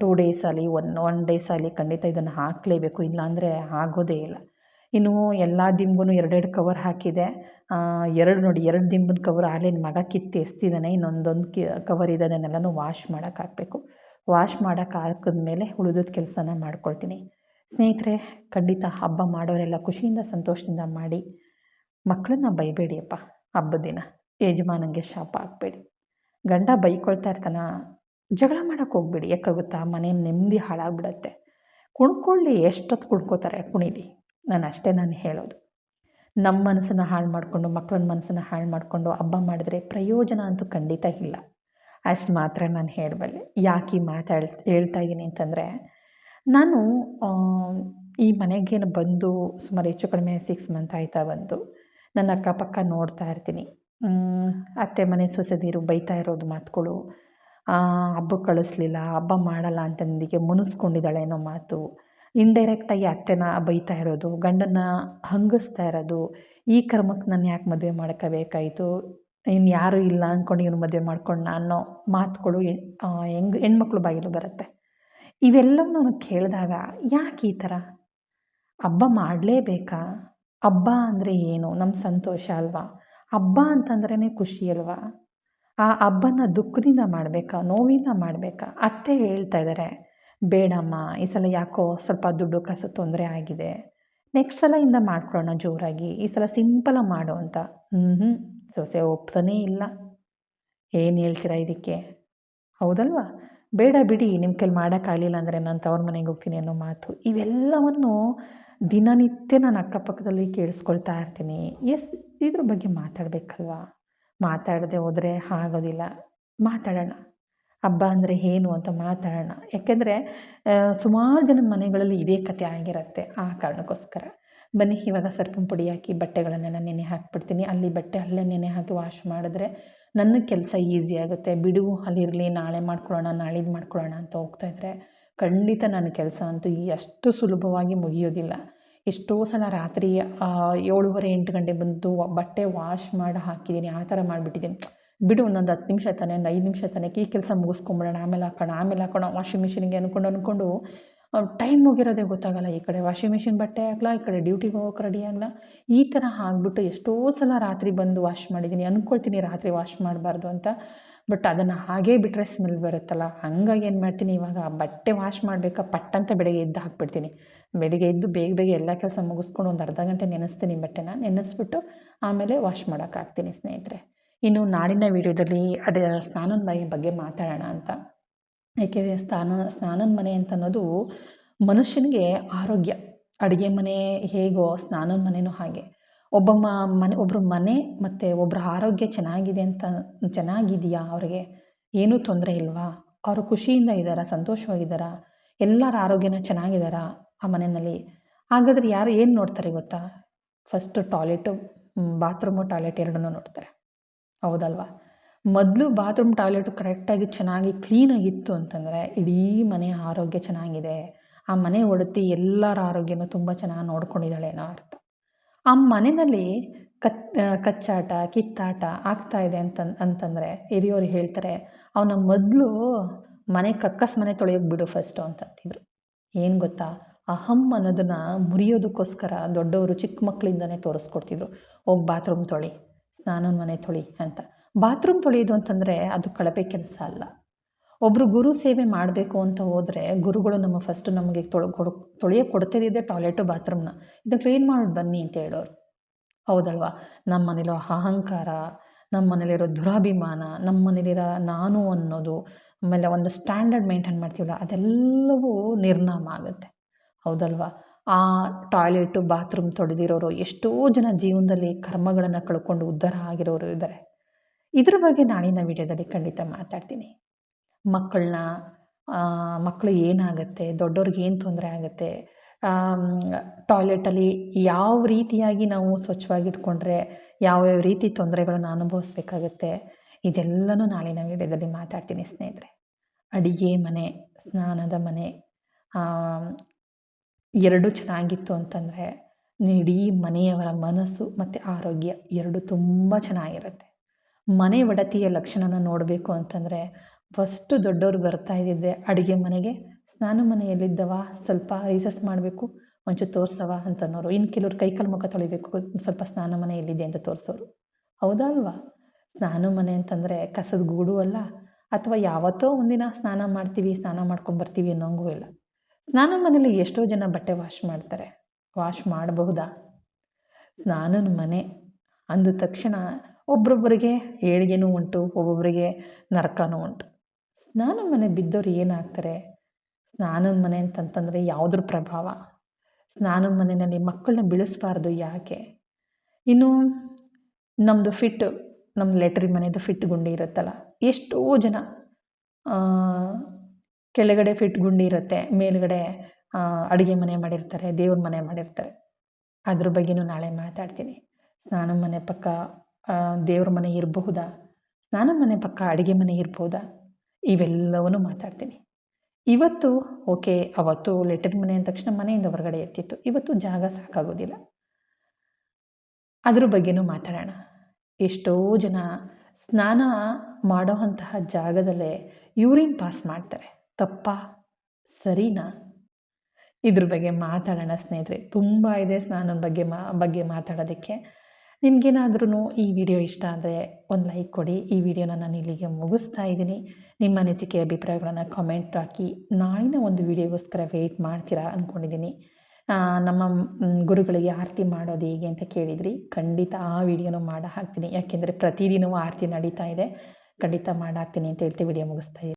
2 ಡೇಸಲ್ಲಿ, ಒನ್ ಡೇಸಲ್ಲಿ ಖಂಡಿತ ಇದನ್ನು ಹಾಕಲೇಬೇಕು, ಇಲ್ಲಾಂದರೆ ಆಗೋದೇ ಇಲ್ಲ. ಇನ್ನು ಎಲ್ಲ ದಿಂಬು 2 ಕವರ್ ಹಾಕಿದೆ. 2 ದಿಂಬಿನ ಕವರ್ ಆಗಲೇ ಮಗ ಕಿತ್ತು ಎಸ್ತಿದ್ದಾನೆ. ಇನ್ನೊಂದೊಂದು ಕವರ್ ಇದೆ, ಅದನ್ನೆಲ್ಲನೂ ವಾಶ್ ಮಾಡೋಕ್ಕಾಗಬೇಕು. ವಾಶ್ ಮಾಡೋಕ್ಕಾಕಿದ್ಮೇಲೆ ಉಳಿದದ ಕೆಲಸನ ಮಾಡ್ಕೊಳ್ತೀನಿ. ಸ್ನೇಹಿತರೆ, ಖಂಡಿತ ಹಬ್ಬ ಮಾಡೋರೆಲ್ಲ ಖುಷಿಯಿಂದ ಸಂತೋಷದಿಂದ ಮಾಡಿ. ಮಕ್ಕಳನ್ನ ಬೈಬೇಡಿಯಪ್ಪ ಹಬ್ಬದ ದಿನ. ಯಜಮಾನನಿಗೆ ಶಾಪ ಹಾಕಬೇಡಿ. ಗಂಡ ಬೈಕೊಳ್ತಾ ಇರ್ತಾನ, ಜಗಳ ಮಾಡೋಕ್ಕೆ ಹೋಗ್ಬೇಡಿ. ಯಾಕಾಗುತ್ತಾ, ಮನೆ ನೆಮ್ಮದಿ ಹಾಳಾಗ್ಬಿಡತ್ತೆ. ಕುಣ್ಕೊಳ್ಳಿ, ಎಷ್ಟೊತ್ತು ಕುಣ್ಕೋತಾರೆ, ಕುಣೀಲಿ. ನಾನು ಹೇಳೋದು. ನಮ್ಮ ಮನಸ್ಸನ್ನು ಹಾಳು ಮಾಡಿಕೊಂಡು, ಮಕ್ಕಳ ಮನಸ್ಸನ್ನು ಹಾಳು ಮಾಡಿಕೊಂಡು ಹಬ್ಬ ಮಾಡಿದ್ರೆ ಪ್ರಯೋಜನ ಅಂತೂ ಖಂಡಿತ ಇಲ್ಲ. ಅಷ್ಟು ಮಾತ್ರ ನಾನು ಹೇಳಬಲ್ಲೆ. ಯಾಕೆ ಈ ಹೇಳ್ತಾ ಇದ್ದೀನಿ ಅಂತಂದರೆ, ನಾನು ಈ ಮನೆಗೇನು ಬಂದು ಸುಮಾರು ಹೆಚ್ಚು ಕಡಿಮೆ 6 ಮಂತ್ ಆಯ್ತಾ ಬಂದು. ನನ್ನ ಅಕ್ಕಪಕ್ಕ ನೋಡ್ತಾ ಇರ್ತೀನಿ, ಅತ್ತೆ ಮನೆ ಸೊಸೆದೀರು ಬೈತಾ ಇರೋದು ಮಾತುಗಳು, ಹಬ್ಬಕ್ಕೆ ಕಳಿಸ್ಲಿಲ್ಲ, ಹಬ್ಬ ಮಾಡಲ್ಲ ಅಂತಂದಿಗೆ ಮುನಿಸ್ಕೊಂಡಿದ್ದಾಳೆ ಅನ್ನೋ ಮಾತು, ಇಂಡೈರೆಕ್ಟಾಗಿ ಅತ್ತೆನ ಬೈತಾ ಇರೋದು, ಗಂಡನ್ನ ಹಂಗಿಸ್ತಾ ಇರೋದು, ಈ ಕರ್ಮಕ್ಕೆ ನಾನು ಯಾಕೆ ಮದುವೆ ಮಾಡ್ಕೋಬೇಕಾಯಿತು, ಇನ್ನು ಯಾರೂ ಇಲ್ಲ ಅಂದ್ಕೊಂಡು ಇವನು ಮದುವೆ ಮಾಡ್ಕೊಂಡ ಅನ್ನೋ ಮಾತುಗಳು ಹೆಣ್ಮಕ್ಳು ಬಾಯಿಲು ಬರುತ್ತೆ. ಇವೆಲ್ಲವೂ ನಾನು ಕೇಳಿದಾಗ, ಯಾಕೆ ಈ ಥರ? ಹಬ್ಬ ಮಾಡಲೇಬೇಕಾ? ಹಬ್ಬ ಅಂದರೆ ಏನು? ನಮ್ಮ ಸಂತೋಷ ಅಲ್ವಾ? ಹಬ್ಬ ಅಂತಂದ್ರೇ ಖುಷಿ ಅಲ್ವಾ? ಆ ಹಬ್ಬನ ದುಃಖದಿಂದ ಮಾಡಬೇಕಾ, ನೋವಿಂದ ಮಾಡಬೇಕಾ? ಅತ್ತೆ ಹೇಳ್ತಾ ಇದ್ದಾರೆ, ಬೇಡಮ್ಮ, ಈ ಸಲ ಯಾಕೋ ಸ್ವಲ್ಪ ದುಡ್ಡು ಕಾಸು ತೊಂದರೆ ಆಗಿದೆ, ನೆಕ್ಸ್ಟ್ ಸಲದಿಂದ ಮಾಡ್ಕೊಳ್ಳೋಣ ಜೋರಾಗಿ, ಈ ಸಲ ಸಿಂಪಲಾಗಿ ಮಾಡು ಅಂತ. ಸೊಸೆ ಒಪ್ತಾನೇ ಇಲ್ಲ. ಏನು ಹೇಳ್ತೀರಾ ಇದಕ್ಕೆ? ಹೌದಲ್ವಾ? ಬೇಡ ಬಿಡಿ, ನಿಮ್ಮ ಕೈಲಿ ಮಾಡೋಕ್ಕಾಗಲಿಲ್ಲ ಅಂದರೆ ನಾನು ತವ್ರ ಮನೆಗೆ ಹೋಗ್ತೀನಿ ಅನ್ನೋ ಮಾತು. ಇವೆಲ್ಲವನ್ನು ದಿನನಿತ್ಯ ನಾನು ಅಕ್ಕಪಕ್ಕದಲ್ಲಿ ಕೇಳಿಸ್ಕೊಳ್ತಾ ಇರ್ತೀನಿ. ಇದ್ರ ಬಗ್ಗೆ ಮಾತಾಡಬೇಕಲ್ವಾ? ಮಾತಾಡದೆ ಹೋದರೆ ಆಗೋದಿಲ್ಲ. ಮಾತಾಡೋಣ, ಹಬ್ಬ ಅಂದರೆ ಏನು ಅಂತ ಮಾತಾಡೋಣ. ಯಾಕೆಂದರೆ ಸುಮಾರು ಜನದ ಮನೆಗಳಲ್ಲಿ ಇದೇ ಕತೆ ಆಗಿರುತ್ತೆ. ಆ ಕಾರಣಕ್ಕೋಸ್ಕರ ಬನ್ನಿ, ಇವಾಗ ಸರ್ಪಿನ ಪುಡಿ ಹಾಕಿ ಬಟ್ಟೆಗಳನ್ನೆಲ್ಲ ನೆನೆ ಹಾಕಿಬಿಡ್ತೀನಿ. ಅಲ್ಲಿ ಬಟ್ಟೆ ಅಲ್ಲೇ ನೆನೆ ಹಾಕಿ ವಾಶ್ ಮಾಡಿದ್ರೆ ನನ್ನ ಕೆಲಸ ಈಸಿ ಆಗುತ್ತೆ. ಬಿಡು, ಅಲ್ಲಿರಲಿ, ನಾಳೆ ಮಾಡ್ಕೊಳ್ಳೋಣ, ನಾಳಿದ್ದು ಮಾಡ್ಕೊಳ್ಳೋಣ ಅಂತ ಹೋಗ್ತಾಯಿದ್ರೆ ಖಂಡಿತ ನನ್ನ ಕೆಲಸ ಅಂತೂ ಅಷ್ಟು ಸುಲಭವಾಗಿ ಮುಗಿಯೋದಿಲ್ಲ. ಎಷ್ಟೋ ಸಲ ರಾತ್ರಿ 7:30, 8 ಗಂಟೆಗೆ ಬಂದು ಬಟ್ಟೆ ವಾಶ್ ಮಾಡಿ ಹಾಕಿದ್ದೀನಿ, ಆ ಥರ ಮಾಡಿಬಿಟ್ಟಿದ್ದೀನಿ. ಬಿಡು, ಒಂದೊಂದು 10 ನಿಮಿಷ ತಾನೆ, 5 ನಿಮಿಷ ತಾನೆ, ಈ ಕೆಲಸ ಮುಗಿಸ್ಕೊಂಬಿಡೋಣ, ಆಮೇಲೆ ಹಾಕೋಣ ವಾಷಿಂಗ್ ಮಿಷಿನ್ಗೆ ಅಂದ್ಕೊಂಡು ಟೈಮ್ ಹೋಗಿರೋದೇ ಗೊತ್ತಾಗಲ್ಲ. ಈ ಕಡೆ ವಾಷಿಂಗ್ ಮಿಷಿನ್ ಬಟ್ಟೆ ಆಗಲ್ಲ, ಈ ಕಡೆ ಡ್ಯೂಟಿಗೆ ಹೋಗೋಕೆ ರೆಡಿ ಆಗಲ್ಲ. ಈ ಥರ ಆಗಿಬಿಟ್ಟು ಎಷ್ಟೋ ಸಲ ರಾತ್ರಿ ಬಂದು ವಾಶ್ ಮಾಡಿದ್ದೀನಿ. ಅಂದ್ಕೊಳ್ತೀನಿ ರಾತ್ರಿ ವಾಶ್ ಮಾಡಬಾರ್ದು ಅಂತ, ಬಟ್ ಅದನ್ನು ಹಾಗೇ ಬಿಟ್ಟರೆ ಸ್ಮೆಲ್ ಬರುತ್ತಲ್ಲ. ಹಾಗಾಗಿ ಏನು ಮಾಡ್ತೀನಿ, ಇವಾಗ ಬಟ್ಟೆ ವಾಶ್ ಮಾಡಬೇಕಾ ಪಟ್ಟಂತ ಬೆಳಗ್ಗೆ ಎದ್ದು ಹಾಕ್ಬಿಡ್ತೀನಿ. ಬೆಳಗ್ಗೆ ಎದ್ದು ಬೇಗ ಎಲ್ಲ ಕೆಲಸ ಮುಗಿಸ್ಕೊಂಡು ಒಂದು ಅರ್ಧ ಗಂಟೆ ನೆನೆಸ್ತೀನಿ. ಬಟ್ಟೆನ ನೆನೆಸ್ಬಿಟ್ಟು ಆಮೇಲೆ ವಾಶ್ ಮಾಡೋಕ್ಕಾಗ್ತೀನಿ ಸ್ನೇಹಿತರೆ. ಇನ್ನು ನಾಳಿನ ವಿಡಿಯೋದಲ್ಲಿ ಸ್ನಾನದ ಮನೆ ಬಗ್ಗೆ ಮಾತಾಡೋಣ ಅಂತ. ಏಕೆಂದರೆ ಸ್ನಾನದ ಮನೆ ಅಂತ ಅನ್ನೋದು ಮನುಷ್ಯನಿಗೆ ಆರೋಗ್ಯ. ಅಡುಗೆ ಮನೆ ಹೇಗೋ ಸ್ನಾನದ ಮನೆಯೂ ಹಾಗೆ. ಒಬ್ಬರ ಮನೆ ಮತ್ತು ಒಬ್ಬರ ಆರೋಗ್ಯ ಚೆನ್ನಾಗಿದೆಯಾ, ಅವ್ರಿಗೆ ಏನೂ ತೊಂದರೆ ಇಲ್ವಾ, ಅವರು ಖುಷಿಯಿಂದ ಇದ್ದಾರಾ, ಸಂತೋಷವಾಗಿದ್ದಾರಾ, ಎಲ್ಲರ ಆರೋಗ್ಯನ ಚೆನ್ನಾಗಿದ್ದಾರಾ ಆ ಮನೆಯಲ್ಲಿ? ಹಾಗಾದರೆ ಯಾರು ಏನು ನೋಡ್ತಾರೆ ಗೊತ್ತಾ? ಫಸ್ಟು ಬಾತ್ರೂಮು ಟಾಯ್ಲೆಟ್ ಎರಡನ್ನೂ ನೋಡ್ತಾರೆ, ಹೌದಲ್ವಾ? ಮೊದಲು ಬಾತ್ರೂಮ್ ಟಾಯ್ಲೆಟು ಕರೆಕ್ಟಾಗಿ ಚೆನ್ನಾಗಿ ಕ್ಲೀನಾಗಿತ್ತು ಅಂತಂದರೆ ಇಡೀ ಮನೆಯ ಆರೋಗ್ಯ ಚೆನ್ನಾಗಿದೆ, ಆ ಮನೆ ಒಡತಿ ಎಲ್ಲರ ಆರೋಗ್ಯನೂ ತುಂಬ ಚೆನ್ನಾಗಿ ನೋಡ್ಕೊಂಡಿದ್ದಾಳೆ ಅನ್ನೋ ಅರ್ಥ. ಆ ಮನೆಯಲ್ಲಿ ಕಚ್ಚಾಟ ಕಿತ್ತಾಟ ಆಗ್ತಾ ಇದೆ ಅಂತಂದರೆ ಹಿರಿಯವರು ಹೇಳ್ತಾರೆ, ಅವನ ಮೊದಲು ಕಕ್ಕಸ್ ಮನೆ ತೊಳೆಯೋಕೆ ಬಿಡು ಫಸ್ಟು ಅಂತಂತಿದ್ರು. ಏನು ಗೊತ್ತಾ, ಅಹಂ ಅನ್ನೋದನ್ನು ಮುರಿಯೋದಕ್ಕೋಸ್ಕರ ದೊಡ್ಡವರು ಚಿಕ್ಕ ಮಕ್ಕಳಿಂದನೇ ತೋರಿಸ್ಕೊಡ್ತಿದ್ರು, ಹೋಗಿ ಬಾತ್ರೂಮ್ ತೊಳಿ, ಸ್ನಾನದ ಮನೆ ತೊಳಿ ಅಂತ. ಬಾತ್ರೂಮ್ ತೊಳೆಯೋದು ಅಂತಂದರೆ ಅದು ಕಳಪೆ ಕೆಲಸ ಅಲ್ಲ. ಒಬ್ಬರು ಗುರು ಸೇವೆ ಮಾಡಬೇಕು ಅಂತ ಹೋದರೆ ಗುರುಗಳು ನಮಗೆ ತೊಳೆಯೋಕೆ ಕೊಡ್ತಿದ್ದೆ ಟಾಯ್ಲೆಟು ಬಾತ್ರೂಮ್ನ, ಇದಕ್ಕೆ ಕ್ಲೀನ್ ಮಾಡಿ ಬನ್ನಿ ಅಂತ ಹೇಳೋರು, ಹೌದಲ್ವಾ? ನಮ್ಮ ಮನೇಲಿರೋ ಅಹಂಕಾರ, ನಮ್ಮ ಮನೇಲಿರೋ ದುರಾಭಿಮಾನ, ನಮ್ಮ ಮನೇಲಿರೋ ನಾನು ಅನ್ನೋದು, ಆಮೇಲೆ ಒಂದು ಸ್ಟ್ಯಾಂಡರ್ಡ್ ಮೇಂಟೈನ್ ಮಾಡ್ತೀವಲ್ಲ, ಅದೆಲ್ಲವೂ ನಿರ್ನಾಮ ಆಗುತ್ತೆ, ಹೌದಲ್ವಾ? ಆ ಟಾಯ್ಲೆಟು ಬಾತ್ರೂಮ್ ತೊಳೆದಿರೋರು ಎಷ್ಟೋ ಜನ ಜೀವನದಲ್ಲಿ ಕರ್ಮಗಳನ್ನು ಕಳ್ಕೊಂಡು ಉದ್ಧಾರ ಆಗಿರೋರು ಇದ್ದಾರೆ. ಇದ್ರ ಬಗ್ಗೆ ನಾಳಿನ ವಿಡಿಯೋದಲ್ಲಿ ಖಂಡಿತ ಮಾತಾಡ್ತೀನಿ. ಮಕ್ಕಳು ಏನಾಗುತ್ತೆ, ದೊಡ್ಡವ್ರಿಗೆ ಏನು ತೊಂದರೆ ಆಗುತ್ತೆ, ಟಾಯ್ಲೆಟಲ್ಲಿ ಯಾವ ರೀತಿಯಾಗಿ ನಾವು ಸ್ವಚ್ಛವಾಗಿಟ್ಕೊಂಡ್ರೆ ಯಾವ್ಯಾವ ರೀತಿ ತೊಂದರೆಗಳನ್ನು ಅನುಭವಿಸ್ಬೇಕಾಗತ್ತೆ, ಇದೆಲ್ಲನೂ ನಾಳಿನ ವಿಡಿಯೋದಲ್ಲಿ ಮಾತಾಡ್ತೀನಿ ಸ್ನೇಹಿತರೆ. ಅಡಿಗೆ ಮನೆ, ಸ್ನಾನದ ಮನೆ ಎರಡೂ ಚೆನ್ನಾಗಿತ್ತು ಅಂತಂದರೆ ಇಡೀ ಮನೆಯವರ ಮನಸ್ಸು ಮತ್ತು ಆರೋಗ್ಯ ಎರಡೂ ತುಂಬ ಚೆನ್ನಾಗಿರುತ್ತೆ. ಮನೆ ಒಡತಿಯ ಲಕ್ಷಣನ ನೋಡಬೇಕು ಅಂತಂದರೆ ಫಸ್ಟು ದೊಡ್ಡವರು ಬರ್ತಾ ಇದ್ದಿದ್ದೆ ಅಡುಗೆ ಮನೆಗೆ, ಸ್ನಾನ ಮನೆಯಲ್ಲಿದ್ದವ ಸ್ವಲ್ಪ ರಿಸರ್ಚ್ ಮಾಡಬೇಕು, ಒಂಚೂರು ತೋರಿಸವ ಅಂತನ್ನೋರು. ಇನ್ನು ಕೆಲವ್ರು ಕೈಕಾಲು ಮುಖ ತೊಳಿಬೇಕು, ಸ್ವಲ್ಪ ಸ್ನಾನ ಮನೆ ಎಲ್ಲಿದೆ ಅಂತ ತೋರಿಸೋರು, ಹೌದಾ ಅಲ್ವಾ? ಸ್ನಾನ ಮನೆ ಅಂತಂದರೆ ಕಸದ ಗೂಡು ಅಲ್ಲ, ಅಥವಾ ಯಾವತ್ತೋ ಒಂದಿನ ಸ್ನಾನ ಮಾಡ್ಕೊಂಬರ್ತೀವಿ ಅನ್ನೋಂಗೂ ಇಲ್ಲ. ಸ್ನಾನ ಮನೆಯಲ್ಲಿ ಎಷ್ಟೋ ಜನ ಬಟ್ಟೆ ವಾಶ್ ಮಾಡ್ತಾರೆ, ವಾಶ್ ಮಾಡಬಹುದಾ? ಸ್ನಾನದ ಮನೆ ಅಂದ ತಕ್ಷಣ ಒಬ್ರೊಬ್ಬರಿಗೆ ಏಳಿಗೆನೂ ಉಂಟು, ಒಬ್ಬೊಬ್ಬರಿಗೆ ನರಕನೂ ಉಂಟು. ಸ್ನಾನ ಮನೆ ಬಿದ್ದವ್ರು ಏನಾಗ್ತಾರೆ? ಸ್ನಾನದ ಮನೆ ಅಂತಂತಂದರೆ ಯಾವುದ್ರ ಪ್ರಭಾವ? ಸ್ನಾನದ ಮನೆಯಲ್ಲಿ ಮಕ್ಕಳನ್ನ ಬೆಳೆಸಬಾರ್ದು ಯಾಕೆ? ಇನ್ನು ನಮ್ಮ ಲೆಟ್ರಿನ್ ಮನೆಯದು ಫಿಟ್ ಗುಂಡಿ ಇರುತ್ತಲ್ಲ, ಎಷ್ಟೋ ಜನ ಕೆಳಗಡೆ ಫಿಟ್ ಗುಂಡಿ ಇರುತ್ತೆ, ಮೇಲುಗಡೆ ಅಡುಗೆ ಮನೆ ಮಾಡಿರ್ತಾರೆ, ದೇವ್ರ ಮನೆ ಮಾಡಿರ್ತಾರೆ. ಅದ್ರ ಬಗ್ಗೆನೂ ನಾಳೆ ಮಾತಾಡ್ತೀನಿ. ಸ್ನಾನ ಮನೆ ಪಕ್ಕ ದೇವ್ರ ಮನೆ ಇರಬಹುದಾ? ಸ್ನಾನ ಮನೆ ಪಕ್ಕ ಅಡುಗೆ ಮನೆ ಇರ್ಬೋದಾ? ಇವೆಲ್ಲವನ್ನೂ ಮಾತಾಡ್ತೀನಿ. ಇವತ್ತು ಅವತ್ತು ಲೆಟ್ರಿನ್ ಮನೆ ಅಂದ ತಕ್ಷಣ ಮನೆಯಿಂದ ಹೊರಗಡೆ ಎತ್ತಿತ್ತು, ಇವತ್ತು ಜಾಗ ಸಾಕಾಗೋದಿಲ್ಲ, ಅದ್ರ ಬಗ್ಗೆನೂ ಮಾತಾಡೋಣ. ಎಷ್ಟೋ ಜನ ಸ್ನಾನ ಮಾಡೋವಂತಹ ಜಾಗದಲ್ಲೇ ಯೂರಿನ್ ಪಾಸ್ ಮಾಡ್ತಾರೆ, ತಪ್ಪಾ ಸರಿನಾ? ಇದ್ರ ಬಗ್ಗೆ ಮಾತಾಡೋಣ ಸ್ನೇಹಿತರೆ. ತುಂಬ ಇದೆ ಸ್ನಾನದ ಬಗ್ಗೆ ಮಾತಾಡೋದಕ್ಕೆ. ನಿಮಗೇನಾದ್ರೂ ಈ ವಿಡಿಯೋ ಇಷ್ಟ ಆದರೆ ಒಂದು ಲೈಕ್ ಕೊಡಿ. ಈ ವಿಡಿಯೋನ ನಾನು ಇಲ್ಲಿಗೆ ಮುಗಿಸ್ತಾ ಇದ್ದೀನಿ. ನಿಮ್ಮ ಅನಿಸಿಕೆ ಅಭಿಪ್ರಾಯಗಳನ್ನು ಕಾಮೆಂಟ್ ಹಾಕಿ. ನಾಳಿನ ಒಂದು ವಿಡಿಯೋಗೋಸ್ಕರ ವೆಯ್ಟ್ ಮಾಡ್ತೀರಾ ಅಂದ್ಕೊಂಡಿದ್ದೀನಿ. ನಮ್ಮ ಗುರುಗಳಿಗೆ ಆರತಿ ಮಾಡೋದು ಹೇಗೆ ಅಂತ ಕೇಳಿದ್ರಿ, ಖಂಡಿತ ಆ ವಿಡಿಯೋನ ಹಾಕ್ತೀನಿ. ಯಾಕೆಂದರೆ ಪ್ರತಿದಿನವೂ ಆರತಿ ನಡೀತಾ ಇದೆ, ಖಂಡಿತ ಹಾಕ್ತೀನಿ ಅಂತ ಹೇಳ್ತಿ ವಿಡಿಯೋ ಮುಗಿಸ್ತಾ ಇದ್ದೀನಿ.